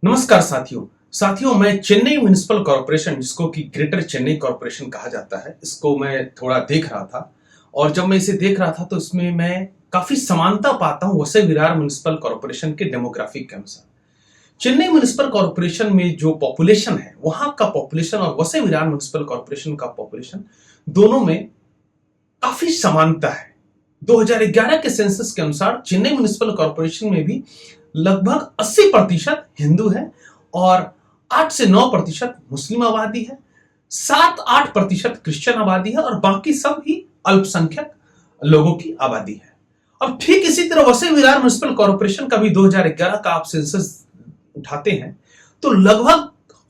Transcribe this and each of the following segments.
नमस्कार साथियों मैं चेन्नई म्युनिसिपल कॉर्पोरेशन, जिसको कि ग्रेटर चेन्नई कॉर्पोरेशन कहा जाता है, इसको मैं थोड़ा देख रहा था। और जब मैं इसे देख रहा था तो इसमें मैं काफी समानता पाता हूं वसई विरार म्युनिसिपल कॉर्पोरेशन के डेमोग्राफिक के अनुसार। चेन्नई म्युनिसिपल कॉर्पोरेशन में जो पॉपुलेशन है, वहां का पॉपुलेशन और वसई विरार म्युनिसिपल कॉर्पोरेशन का पॉपुलेशन दोनों में काफी समानता है। 2011 के सेंसस के अनुसार चेन्नई म्युनिसिपल कॉर्पोरेशन में भी लगभग 80% हिंदू है और 8 से 9% मुस्लिम आबादी है, 7-8% क्रिश्चियन आबादी है और बाकी सब ही अल्पसंख्यक लोगों की आबादी है। अब ठीक इसी तरह वसई विरार म्युनिसिपल कॉर्पोरेशन का भी 2011 का आप सेंसस उठाते हैं तो लगभग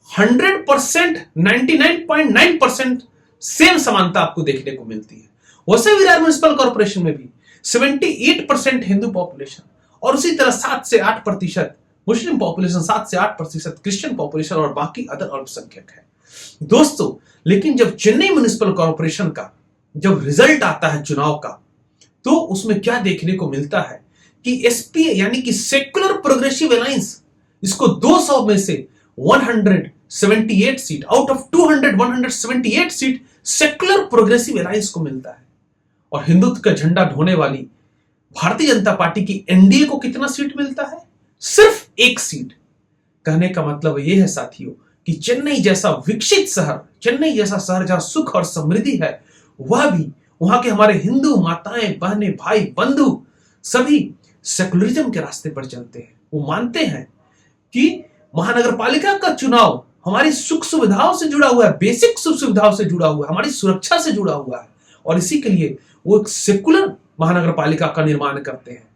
100%, 99.9% सेम समानता आपको देखने को मिलती है। वसई विरार म्युनिसिपल कॉर्पोरेशन में भी 78% हिंदू पॉपुलेशन और उसी तरह 7 से 8% मुस्लिम पॉपुलेशन, 7 से 8% क्रिश्चियन पॉपुलेशन और बाकी अदर अल्पसंख्यक है। दोस्तों, लेकिन जब चेन्नई म्युनिसिपल कॉर्पोरेशन का जब रिजल्ट आता है चुनाव का, तो उसमें क्या देखने को मिलता है कि एसपी यानी कि सेक्युलर प्रोग्रेसिव अलायंस, इसको 200 में से 178 seat out of 200, 178 seat secular progressive alliance को मिलता है। और हिंदुत्व का झंडा ढोने वाली भारतीय जनता पार्टी की एनडीए को कितना सीट मिलता है? सिर्फ 1 सीट। कहने का मतलब यह है साथियों कि चेन्नई जैसा विकसित शहर, चेन्नई जैसा शहर जहां सुख और समृद्धि है, वह भी वहां के हमारे हिंदू माताएं, बहनें, भाई, बंधु सभी सेकुलरिज्म के रास्ते पर चलते हैं। वो मानते हैं कि महानगर पालिका का चुनाव हमारी सुख सुविधाओं से जुड़ा हुआ है, बेसिक सुख सुविधाओं से जुड़ा हुआ है, हमारी सुरक्षा से जुड़ा हुआ है और इसी के लिए वो एक सेकुलर महानगर पालिका का निर्माण करते हैं।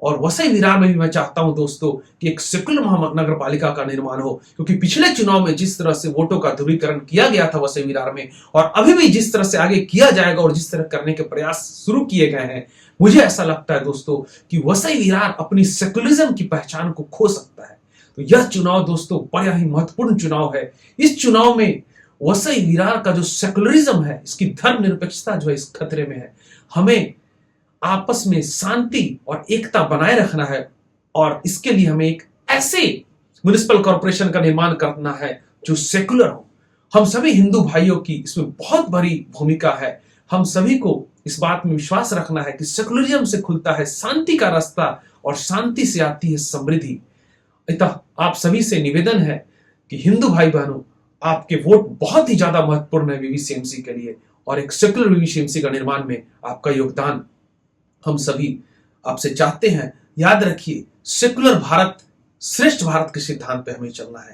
और वसई विरार में भी मैं चाहता हूं दोस्तों कि एक सेकुलर महानगर पालिका का निर्माण हो, क्योंकि पिछले चुनाव में जिस तरह से वोटों का ध्रुवीकरण किया गया था वसई विरार में, और अभी भी जिस तरह से आगे किया जाएगा और जिस तरह करने के प्रयास शुरू किए गए हैं, मुझे ऐसा लगता है दोस्तों कि वसई विरार अपनी सेकुलरिज्म की पहचान को खो सकता है। तो यह चुनाव दोस्तों बड़ा ही महत्वपूर्ण चुनाव है। इस चुनाव में वसई विरार का जो सेकुलरिज्म है, इसकी धर्मनिरपेक्षता जो है, इस खतरे में है। हमें आपस में शांति और एकता बनाए रखना है और इसके लिए हमें एक ऐसे म्युनिसिपल कॉर्पोरेशन का निर्माण करना है जो सेकुलर हो। हम सभी हिंदू भाइयों की इसमें बहुत बड़ी भूमिका है। हम सभी को इस बात में विश्वास रखना है कि सेकुलरिज्म से खुलता है शांति का रास्ता और शांति से आती है समृद्धि। अतः आप सभी से निवेदन है कि हिंदू भाई बहनों, आपके वोट बहुत ही ज्यादा महत्वपूर्ण है वीवीसीएमसी के लिए, और एक सेकुलर वीवीसीएमसी का निर्माण में आपका योगदान हम सभी आपसे चाहते हैं। याद रखिए, सेकुलर भारत, श्रेष्ठ भारत के सिद्धांत पे हमें चलना है।